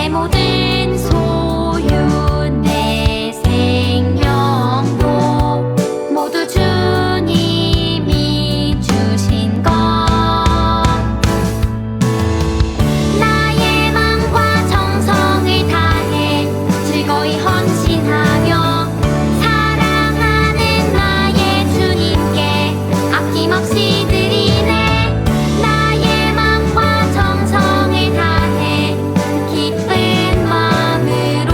내 모든 소유 내 생명도 모두 주님이 주신 것 나의 마음과 정성을 다해 즐거이 헌신하며 사랑하는 나의 주님께 아낌없이 드리네 나의 마음과 정성을 다해 기쁜 마음으로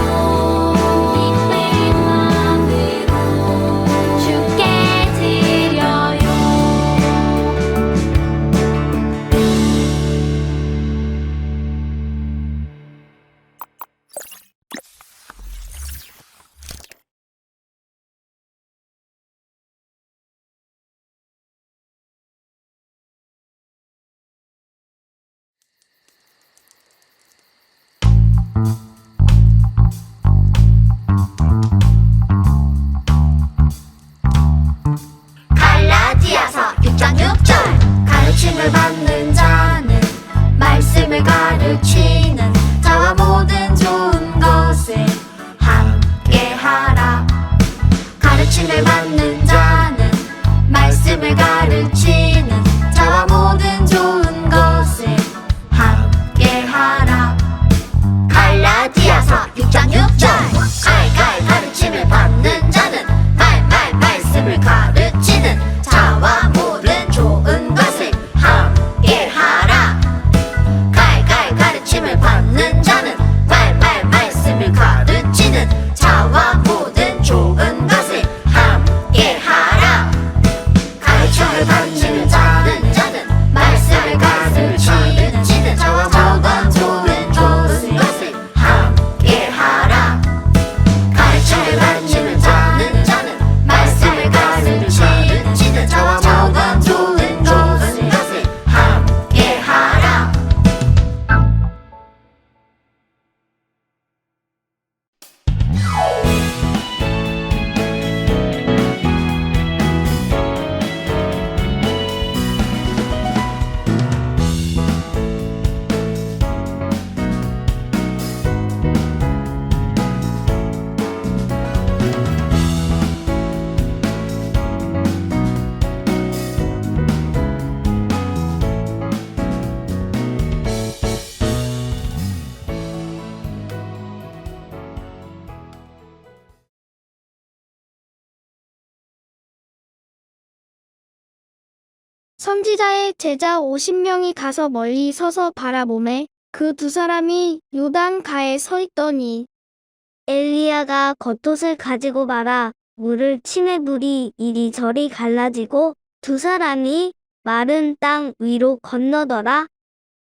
주께 드려요. 갈라디아서 6장 6절 가르침을 받는 자는 말씀을 가르치는 자와 모든 좋은 것을 함께하라. 가르침을 받는 자는 말씀을 가르치는 자와 모든 좋은 것을 함께하라. 갈라디아서 6장 6절 가르침을 받는 자는 말씀을 가르치는 자와 모든 좋은 것을 함께하라. 가르침을 받는 자는 말씀을 가르치는 자와 모든 좋은 것을 함께하라. 가르침을 받는 자는 말씀을 가르치는 자와 모든 좋은 것을 함께하라. 가르침을 받는 자는 말씀을 가르치는 자와 모든 좋은 것을 함께하라. 선지자의 제자 50명이 가서 멀리 서서 바라보매 그 두 사람이 요단가에 서 있더니 엘리야가 겉옷을 가지고 말아 물을 치매 물이 이리저리 갈라지고 두 사람이 마른 땅 위로 건너더라.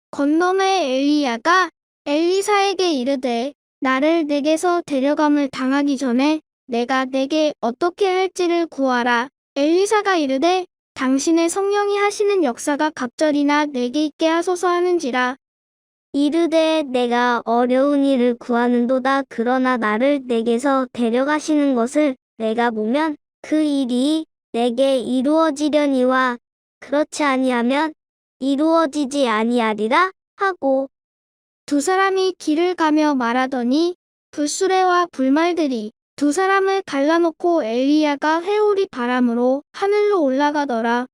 건너매 엘리야가 엘리사에게 이르되 나를 내게서 데려감을 당하기 전에 내가 내게 어떻게 할지를 구하라. 엘리사가 이르되 당신의 성령이 하시는 역사가 갑절이나 내게 있게 하소서 하는지라. 이르되 내가 어려운 일을 구하는도다. 그러나 나를 내게서 데려가시는 것을 내가 보면 그 일이 내게 이루어지려니와 그렇지 아니하면 이루어지지 아니하리라 하고 두 사람이 길을 가며 말하더니 불수레와 불말들이 두 사람을 갈라놓고 엘리야가 회오리 바람으로 하늘로 올라가더라.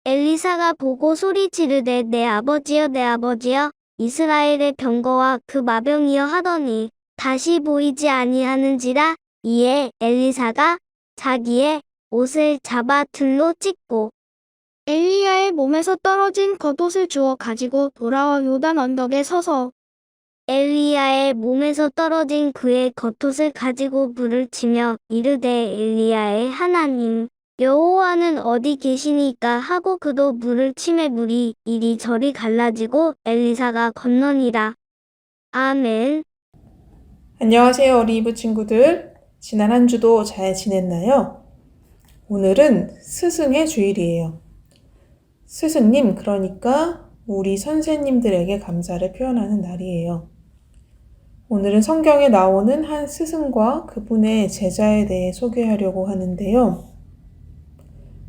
엘리사가 보고 소리 지르되 내 아버지여 내 아버지여 이스라엘의 병거와 그 마병이여 하더니 다시 보이지 아니하는지라. 이에 엘리사가 자기의 옷을 잡아 들로 찢고 엘리야의 몸에서 떨어진 겉옷을 주워 가지고 돌아와 요단 언덕에 서서 엘리야의 몸에서 떨어진 그의 겉옷을 가지고 물을 치며 이르되 엘리야의 하나님 여호와는 어디 계시니까 하고 그도 물을 치매 물이 이리저리 갈라지고 엘리사가 건너니라. 아멘. 안녕하세요, 어린이부 친구들. 지난 한 주도 잘 지냈나요? 오늘은 스승의 주일이에요. 스승님, 그러니까 우리 선생님들에게 감사를 표현하는 날이에요. 오늘은 성경에 나오는 한 스승과 그분의 제자에 대해 소개하려고 하는데요.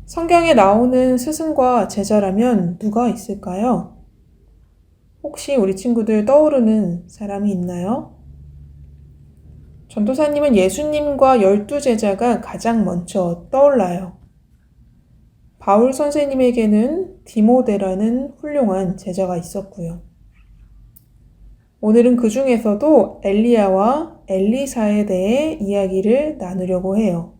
성경에 나오는 스승과 제자라면 누가 있을까요? 혹시 우리 친구들 떠오르는 사람이 있나요? 전도사님은 예수님과 12제자가 가장 먼저 떠올라요. 바울 선생님에게는 디모데라는 훌륭한 제자가 있었고요. 오늘은 그 중에서도 엘리야와 엘리사에 대해 이야기를 나누려고 해요.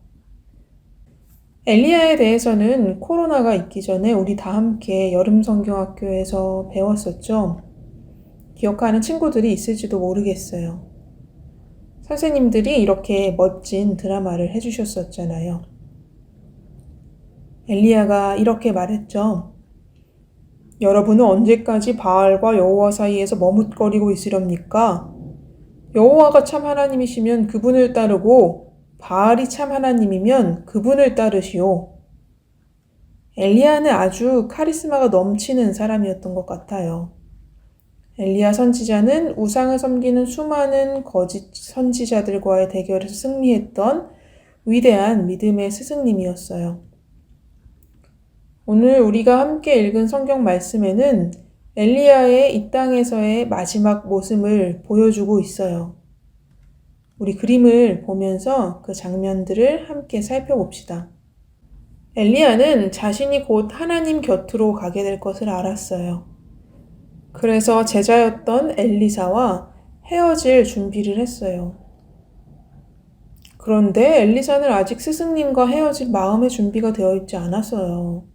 엘리야에 대해서는 코로나가 있기 전에 우리 다 함께 여름성경학교에서 배웠었죠. 기억하는 친구들이 있을지도 모르겠어요. 선생님들이 이렇게 멋진 드라마를 해주셨었잖아요. 엘리야가 이렇게 말했죠. 여러분은 언제까지 바알과 여호와 사이에서 머뭇거리고 있으렵니까? 여호와가 참 하나님이시면 그분을 따르고 바알이 참 하나님이면 그분을 따르시오. 엘리야는 아주 카리스마가 넘치는 사람이었던 것 같아요. 엘리야 선지자는 우상을 섬기는 수많은 거짓 선지자들과의 대결에서 승리했던 위대한 믿음의 스승님이었어요. 오늘 우리가 함께 읽은 성경 말씀에는 엘리야의 이 땅에서의 마지막 모습을 보여주고 있어요. 우리 그림을 보면서 그 장면들을 함께 살펴봅시다. 엘리야는 자신이 곧 하나님 곁으로 가게 될 것을 알았어요. 그래서 제자였던 엘리사와 헤어질 준비를 했어요. 그런데 엘리사는 아직 스승님과 헤어질 마음의 준비가 되어 있지 않았어요.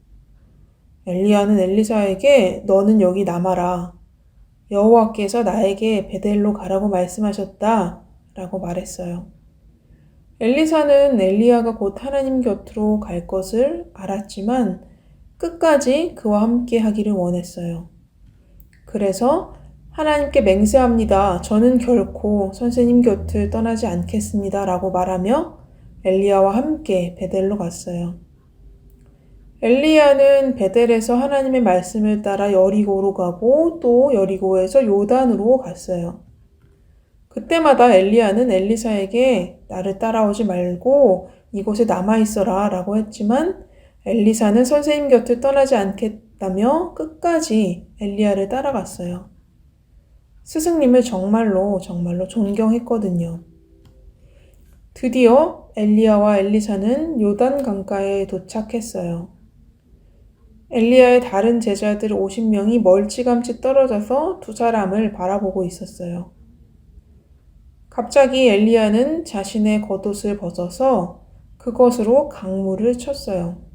엘리야는 엘리사에게 너는 여기 남아라. 여호와께서 나에게 베델로 가라고 말씀하셨다. 라고 말했어요. 엘리사는 엘리야가 곧 하나님 곁으로 갈 것을 알았지만 끝까지 그와 함께 하기를 원했어요. 그래서 하나님께 맹세합니다. 저는 결코 선생님 곁을 떠나지 않겠습니다. 라고 말하며 엘리야와 함께 베델로 갔어요. 엘리야는 베델에서 하나님의 말씀을 따라 여리고로 가고 또 여리고에서 요단으로 갔어요. 그때마다 엘리야는 엘리사에게 나를 따라오지 말고 이곳에 남아있어라 라고 했지만 엘리사는 선생님 곁을 떠나지 않겠다며 끝까지 엘리야를 따라갔어요. 스승님을 정말로 존경했거든요. 드디어 엘리야와 엘리사는 요단 강가에 도착했어요. 엘리야의 다른 제자들 50명이 멀찌감치 떨어져서 두 사람을 바라보고 있었어요. 갑자기 엘리야는 자신의 겉옷을 벗어서 그것으로 강물을 쳤어요.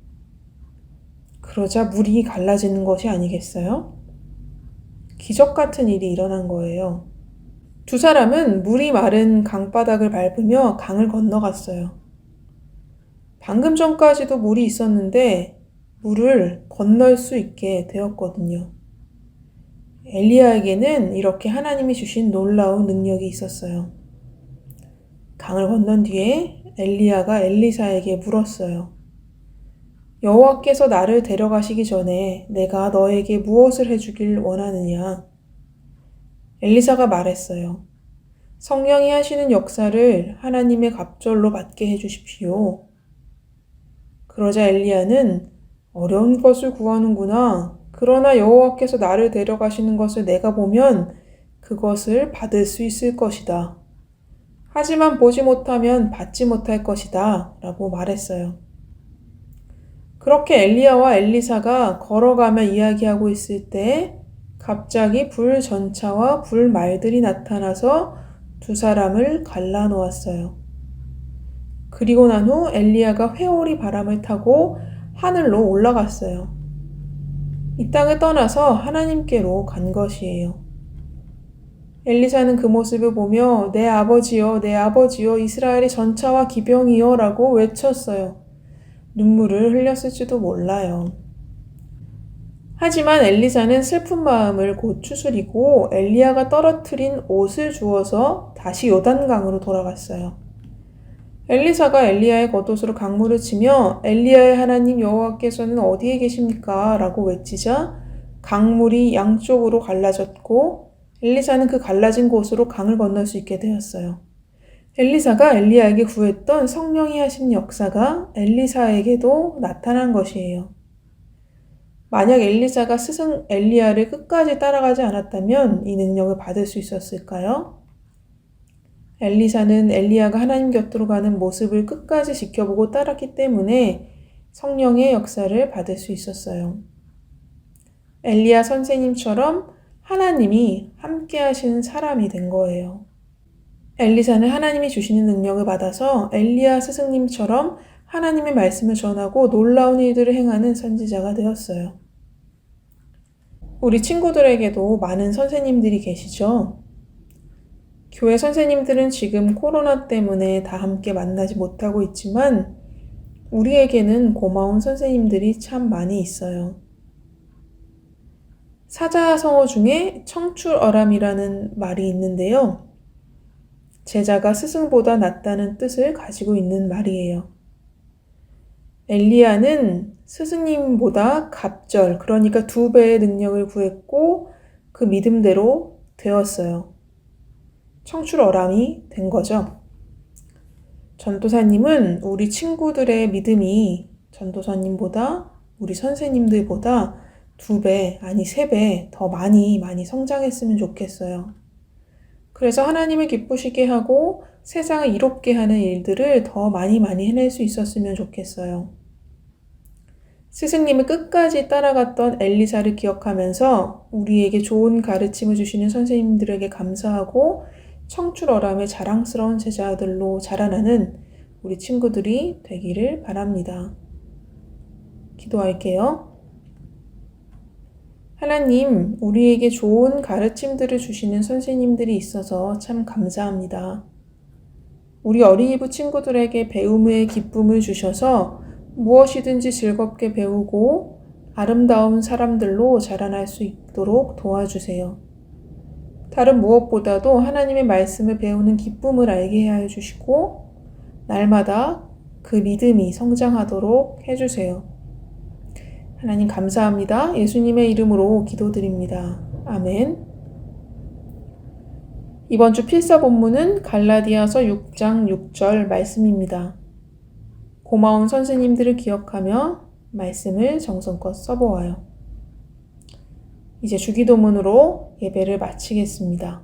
그러자 물이 갈라지는 것이 아니겠어요? 기적 같은 일이 일어난 거예요. 두 사람은 물이 마른 강바닥을 밟으며 강을 건너갔어요. 방금 전까지도 물이 있었는데 물을 건널 수 있게 되었거든요. 엘리야에게는 이렇게 하나님이 주신 놀라운 능력이 있었어요. 강을 건넌 뒤에 엘리야가 엘리사에게 물었어요. 여호와께서 나를 데려가시기 전에 내가 너에게 무엇을 해주길 원하느냐? 엘리사가 말했어요. 성령이 하시는 역사를 하나님의 갑절로 받게 해주십시오. 그러자 엘리야는 어려운 것을 구하는구나. 그러나 여호와께서 나를 데려가시는 것을 내가 보면 그것을 받을 수 있을 것이다. 하지만 보지 못하면 받지 못할 것이다. 라고 말했어요. 그렇게 엘리야와 엘리사가 걸어가며 이야기하고 있을 때 갑자기 불전차와 불말들이 나타나서 두 사람을 갈라놓았어요. 그리고 난 후 엘리야가 회오리 바람을 타고 하늘로 올라갔어요. 이 땅을 떠나서 하나님께로 간 것이에요. 엘리사는 그 모습을 보며 내 아버지여, 내 아버지여, 이스라엘의 전차와 기병이여 라고 외쳤어요. 눈물을 흘렸을지도 몰라요. 하지만 엘리사는 슬픈 마음을 곧 추스리고 엘리야가 떨어뜨린 옷을 주워서 다시 요단강으로 돌아갔어요. 엘리사가 엘리야의 겉옷으로 강물을 치며 엘리야의 하나님 여호와께서는 어디에 계십니까? 라고 외치자 강물이 양쪽으로 갈라졌고 엘리사는 그 갈라진 곳으로 강을 건널 수 있게 되었어요. 엘리사가 엘리야에게 구했던 성령이 하신 역사가 엘리사에게도 나타난 것이에요. 만약 엘리사가 스승 엘리야를 끝까지 따라가지 않았다면 이 능력을 받을 수 있었을까요? 엘리사는 엘리야가 하나님 곁으로 가는 모습을 끝까지 지켜보고 따랐기 때문에 성령의 역사를 받을 수 있었어요. 엘리야 선생님처럼 하나님이 함께 하시는 사람이 된 거예요. 엘리사는 하나님이 주시는 능력을 받아서 엘리야 스승님처럼 하나님의 말씀을 전하고 놀라운 일들을 행하는 선지자가 되었어요. 우리 친구들에게도 많은 선생님들이 계시죠? 교회 선생님들은 지금 코로나 때문에 다 함께 만나지 못하고 있지만 우리에게는 고마운 선생님들이 참 많이 있어요. 사자성어 중에 청출어람이라는 말이 있는데요. 제자가 스승보다 낫다는 뜻을 가지고 있는 말이에요. 엘리야는 스승님보다 갑절, 그러니까 2배의 능력을 구했고 그 믿음대로 되었어요. 청출어람이 된 거죠. 전도사님은 우리 친구들의 믿음이 전도사님보다 우리 선생님들보다 2배, 아니 3배 더 많이 성장했으면 좋겠어요. 그래서 하나님을 기쁘시게 하고 세상을 이롭게 하는 일들을 더 많이 해낼 수 있었으면 좋겠어요. 스승님을 끝까지 따라갔던 엘리사를 기억하면서 우리에게 좋은 가르침을 주시는 선생님들에게 감사하고 청출어람의 자랑스러운 제자들로 자라나는 우리 친구들이 되기를 바랍니다. 기도할게요. 하나님, 우리에게 좋은 가르침들을 주시는 선생님들이 있어서 참 감사합니다. 우리 어린이부 친구들에게 배움의 기쁨을 주셔서 무엇이든지 즐겁게 배우고 아름다운 사람들로 자라날 수 있도록 도와주세요. 다른 무엇보다도 하나님의 말씀을 배우는 기쁨을 알게 하여 주시고 날마다 그 믿음이 성장하도록 해주세요. 하나님 감사합니다. 예수님의 이름으로 기도드립니다. 아멘. 이번 주 필사 본문은 갈라디아서 6장 6절 말씀입니다. 고마운 선생님들을 기억하며 말씀을 정성껏 써보아요. 이제 주기도문으로 예배를 마치겠습니다.